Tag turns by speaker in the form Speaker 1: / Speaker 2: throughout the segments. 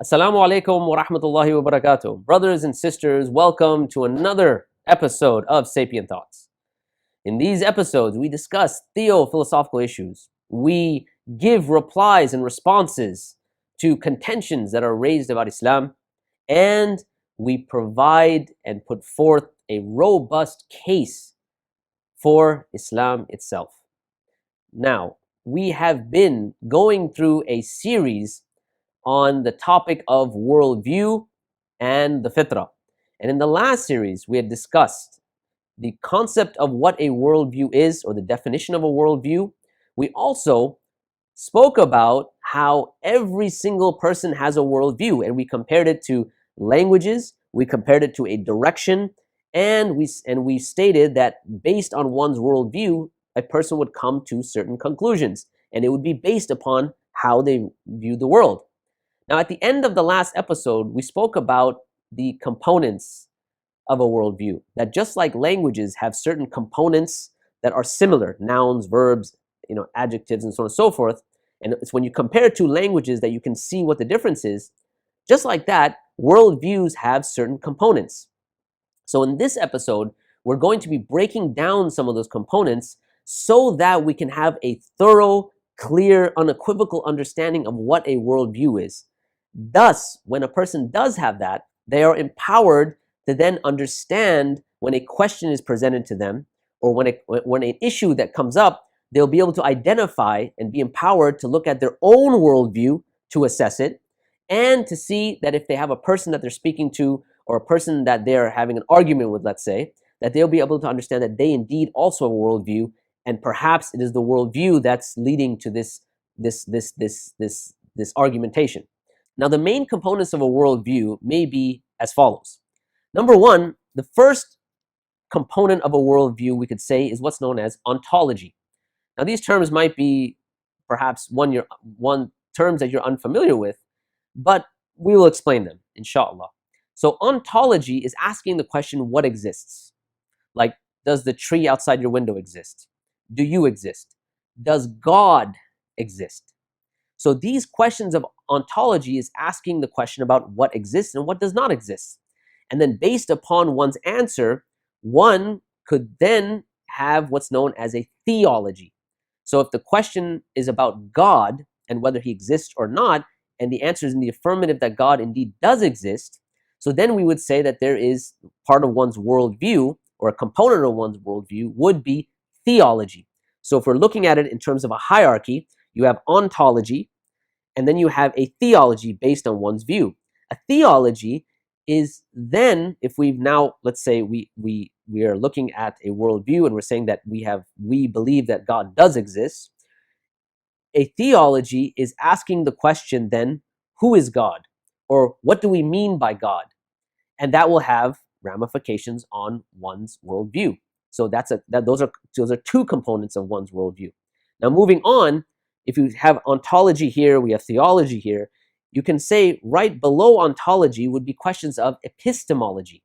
Speaker 1: Assalamu alaikum wa rahmatullahi wa barakatuh. Brothers and sisters, welcome to another episode of Sapient Thoughts. In these episodes, we discuss theo-philosophical issues. We give replies and responses to contentions that are raised about Islam, and we provide and put forth a robust case for Islam itself. Now, we have been going through a series on the topic of worldview and the fitrah. And in the last series, we had discussed the concept of what a worldview is, or the definition of a worldview. We also spoke about how every single person has a worldview, and we compared it to languages, we compared it to a direction, and we stated that based on one's worldview, a person would come to certain conclusions, and it would be based upon how they view the world. Now, at the end of the last episode, we spoke about the components of a worldview, that just like languages have certain components that are similar, nouns, verbs, adjectives, and so on and so forth, and it's when you compare two languages that you can see what the difference is. Just like that, worldviews have certain components. So in this episode, we're going to be breaking down some of those components so that we can have a thorough, clear, unequivocal understanding of what a worldview is. Thus, when a person does have that, they are empowered to then understand when a question is presented to them, or when an issue that comes up, they'll be able to identify and be empowered to look at their own worldview to assess it, and to see that if they have a person that they're speaking to, or a person that they're having an argument with, let's say, that they'll be able to understand that they indeed also have a worldview, and perhaps it is the worldview that's leading to this argumentation. Now, the main components of a worldview may be as follows. Number one, the first component of a worldview, we could say, is what's known as ontology. Now, these terms might be perhaps one terms that you're unfamiliar with, but we will explain them, inshallah. So ontology is asking the question, what exists? Like, does the tree outside your window exist? Do you exist? Does God exist? So these questions of ontology is asking the question about what exists and what does not exist. And then based upon one's answer, one could then have what's known as a theology. So if the question is about God and whether he exists or not, and the answer is in the affirmative that God indeed does exist, so then we would say that there is part of one's worldview, or a component of one's worldview would be theology. So if we're looking at it in terms of a hierarchy, you have ontology, and then you have a theology based on one's view. A theology is then, if we've now, let's say we are looking at a worldview and we're saying that we believe that God does exist, a theology is asking the question then, who is God? Or what do we mean by God? And that will have ramifications on one's worldview. So those are two components of one's worldview. Now, moving on, if you have ontology here, we have theology here, you can say right below ontology would be questions of epistemology.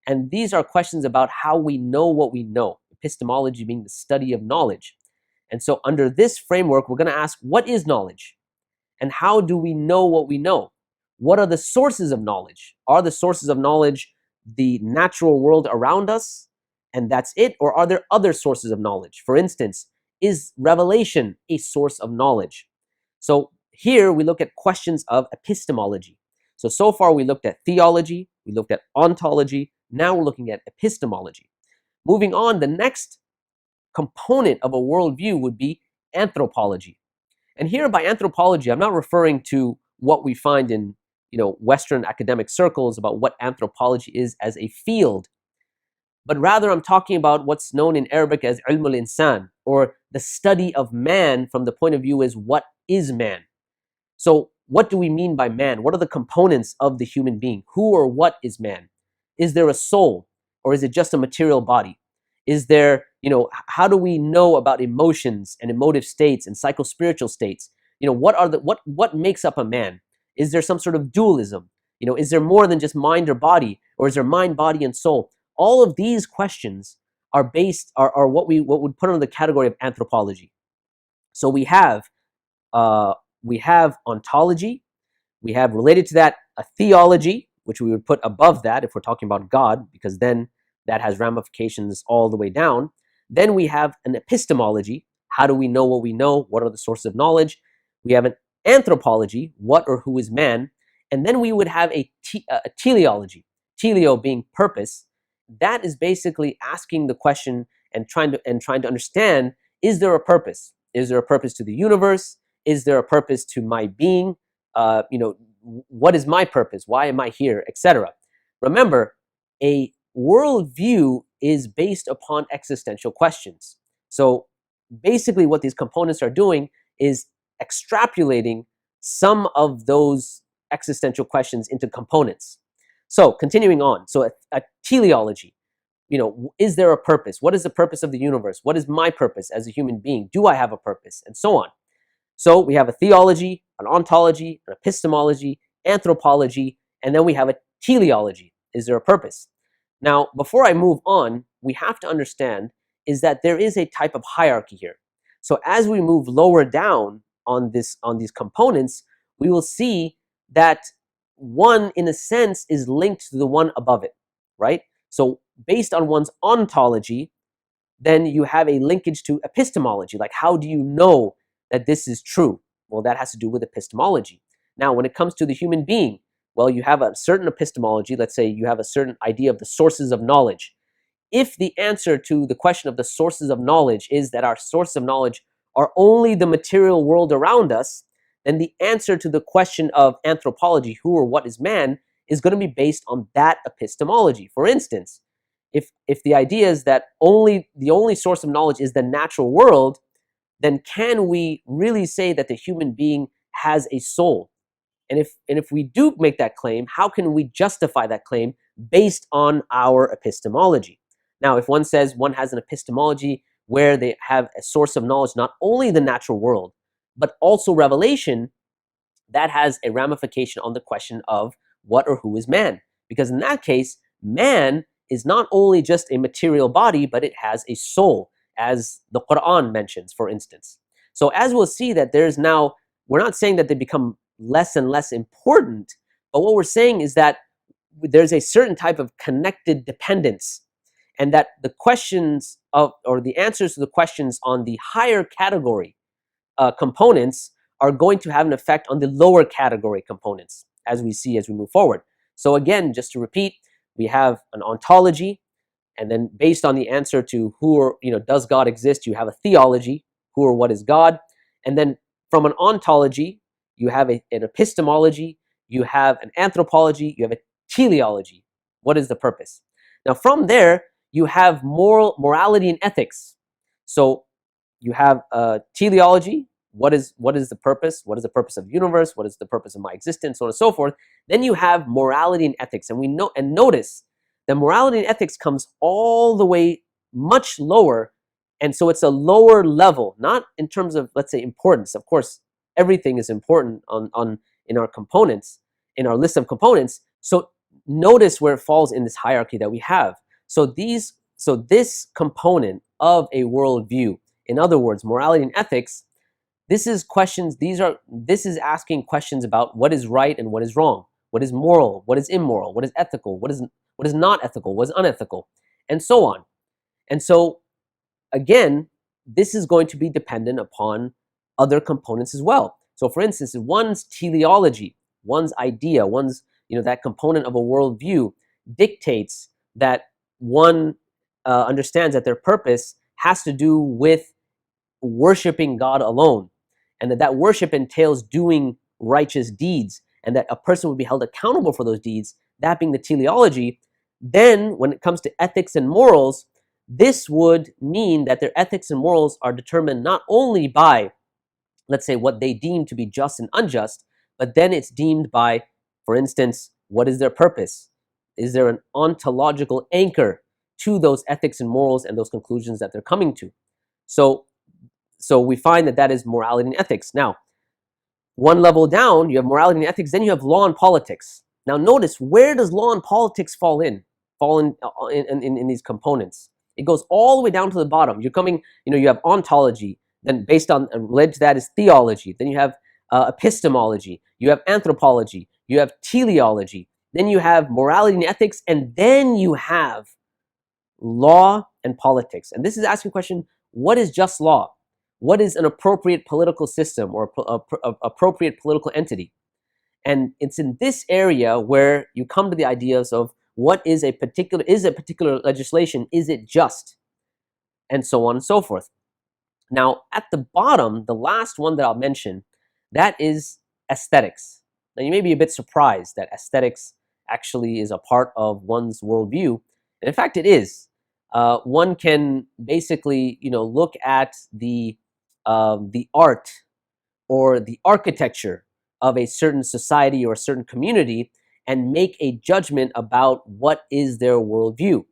Speaker 1: And these are questions about how we know what we know, epistemology being the study of knowledge. And so under this framework, we're going to ask, what is knowledge? And how do we know what we know? What are the sources of knowledge? Are the sources of knowledge the natural world around us, and that's it? Or are there other sources of knowledge? For instance, is revelation a source of knowledge? So here we look at questions of epistemology. So far we looked at theology, we looked at ontology, now we're looking at epistemology. Moving on, the next component of a worldview would be anthropology. And here by anthropology, I'm not referring to what we find in Western academic circles about what anthropology is as a field, but rather I'm talking about what's known in Arabic as الانسان, or the study of man from the point of view as what is man. So what do we mean by man? What are the components of the human being? Who or what is man? Is there a soul, or is it just a material body? Is there, how do we know about emotions and emotive states and psychospiritual states? What makes up a man? Is there some sort of dualism? Is there more than just mind or body, or is there mind, body, and soul? All of these questions are what would put under the category of anthropology. So we have ontology, We have related to that a theology, which we would put above that if we're talking about God, because then that has ramifications all the way down. Then we have an epistemology. How do we know what we know? What are the sources of knowledge? We have an anthropology, what or who is man? And then we would have a teleology, teleo being purpose. That is basically asking the question and trying to understand, is there a purpose? Is there a purpose to the universe? Is there a purpose to my being? What is my purpose? Why am I here? Etc. Remember, a worldview is based upon existential questions. So basically what these components are doing is extrapolating some of those existential questions into components. So continuing on, so a teleology, is there a purpose? What is the purpose of the universe? What is my purpose as a human being? Do I have a purpose? And so on. So we have a theology, an ontology, an epistemology, anthropology, and then we have a teleology. Is there a purpose? Now, before I move on, we have to understand is that there is a type of hierarchy here. So as we move lower down on these components, we will see that one, in a sense, is linked to the one above it, right? So based on one's ontology, then you have a linkage to epistemology. Like, how do you know that this is true? Well, that has to do with epistemology. Now, when it comes to the human being, well, you have a certain epistemology. Let's say you have a certain idea of the sources of knowledge. If the answer to the question of the sources of knowledge is that our sources of knowledge are only the material world around us, then the answer to the question of anthropology, who or what is man, is going to be based on that epistemology. For instance, if the idea is that the only source of knowledge is the natural world, then can we really say that the human being has a soul? And if we do make that claim, how can we justify that claim based on our epistemology? Now, if one says one has an epistemology where they have a source of knowledge, not only the natural world, but also revelation, that has a ramification on the question of what or who is man. Because in that case, man is not only just a material body, but it has a soul, as the Quran mentions, for instance. So as we'll see that there's now, we're not saying that they become less and less important, but what we're saying is that there's a certain type of connected dependence, and that the questions of, or the answers to the questions on the higher category components are going to have an effect on the lower category components, as we see as we move forward. So again, just to repeat, we have an ontology, and then based on the answer to who or, does God exist, you have a theology, who or what is God, and then from an ontology, you have an epistemology, you have an anthropology, you have a teleology. What is the purpose? Now from there, you have morality and ethics. So you have teleology. What is the purpose? What is the purpose of the universe? What is the purpose of my existence? So on and so forth. Then you have morality and ethics, and notice that morality and ethics comes all the way much lower, and so it's a lower level, not in terms of, let's say, importance. Of course, everything is important in our components, in our list of components. So notice where it falls in this hierarchy that we have. So this component of a worldview, in other words, morality and ethics, this is asking questions about what is right and what is wrong, what is moral, what is immoral, what is ethical, what is not ethical, what is unethical, and so on. And so again, this is going to be dependent upon other components as well. So for instance, one's teleology, one's idea, that component of a worldview dictates that one understands that their purpose has to do with worshiping God alone, and that worship entails doing righteous deeds, and that a person would be held accountable for those deeds, that being the teleology. Then when it comes to ethics and morals, this would mean that their ethics and morals are determined not only by, let's say, what they deem to be just and unjust, but then it's deemed by, for instance, what is their purpose? Is there an ontological anchor to those ethics and morals and those conclusions that they're coming to? So we find that is morality and ethics. Now, one level down, you have morality and ethics, then you have law and politics. Now notice, where does law and politics fall in these components? It goes all the way down to the bottom. You're coming, you have ontology, then based on, related to that is theology. Then you have epistemology, you have anthropology, you have teleology, then you have morality and ethics, and then you have law and politics. And this is asking the question, what is just law? What is an appropriate political system or appropriate political entity? And it's in this area where you come to the ideas of what is a particular legislation, is it just? And so on and so forth. Now, at the bottom, the last one that I'll mention, that is aesthetics. Now, you may be a bit surprised that aesthetics actually is a part of one's worldview. And in fact, it is. One can basically, look at the art or the architecture of a certain society or a certain community and make a judgment about what is their worldview.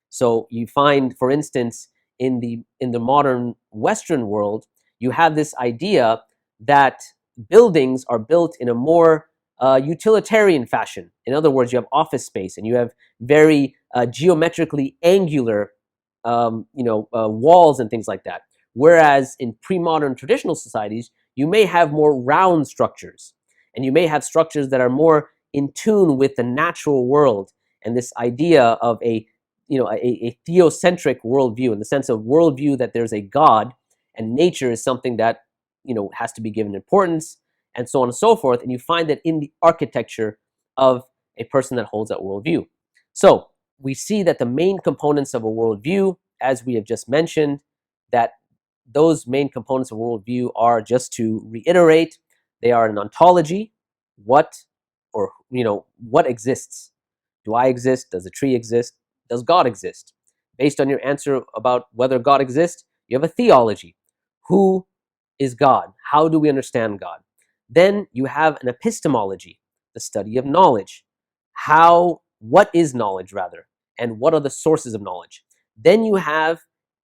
Speaker 1: So you find, for instance, in the modern Western world, you have this idea that buildings are built in a more utilitarian fashion. In other words, you have office space and you have very geometrically angular walls and things like that. Whereas in pre-modern traditional societies, you may have more round structures, and you may have structures that are more in tune with the natural world and this idea of a theocentric worldview, in the sense of worldview that there's a God and nature is something that has to be given importance, and so on and so forth. And you find that in the architecture of a person that holds that worldview. So we see that the main components of a worldview, as we have just mentioned, that those main components of worldview are, just to reiterate, they are an ontology. What exists? Do I exist? Does a tree exist? Does God exist? Based on your answer about whether God exists, you have a theology. Who is God? How do we understand God? Then you have an epistemology, the study of knowledge. What is knowledge, rather, and what are the sources of knowledge? Then you have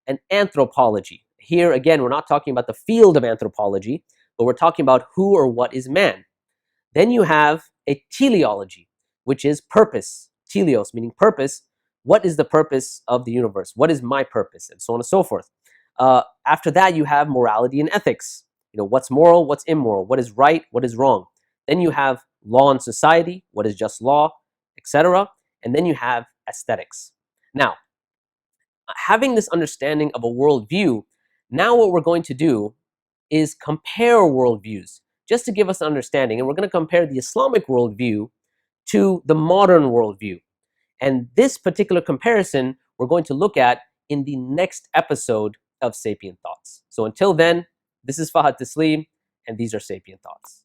Speaker 1: an anthropology. Here, again, we're not talking about the field of anthropology, but we're talking about who or what is man. Then you have a teleology, which is purpose. Teleos, meaning purpose. What is the purpose of the universe? What is my purpose? And so on and so forth. After that, you have morality and ethics. What's moral, what's immoral, what is right, what is wrong. Then you have law and society, what is just law, etc. And then you have aesthetics. Now, having this understanding of a worldview, now what we're going to do is compare worldviews, just to give us an understanding. And we're going to compare the Islamic worldview to the modern worldview. And this particular comparison we're going to look at in the next episode of Sapient Thoughts. So until then, this is Fahad Taslim, and these are Sapient Thoughts.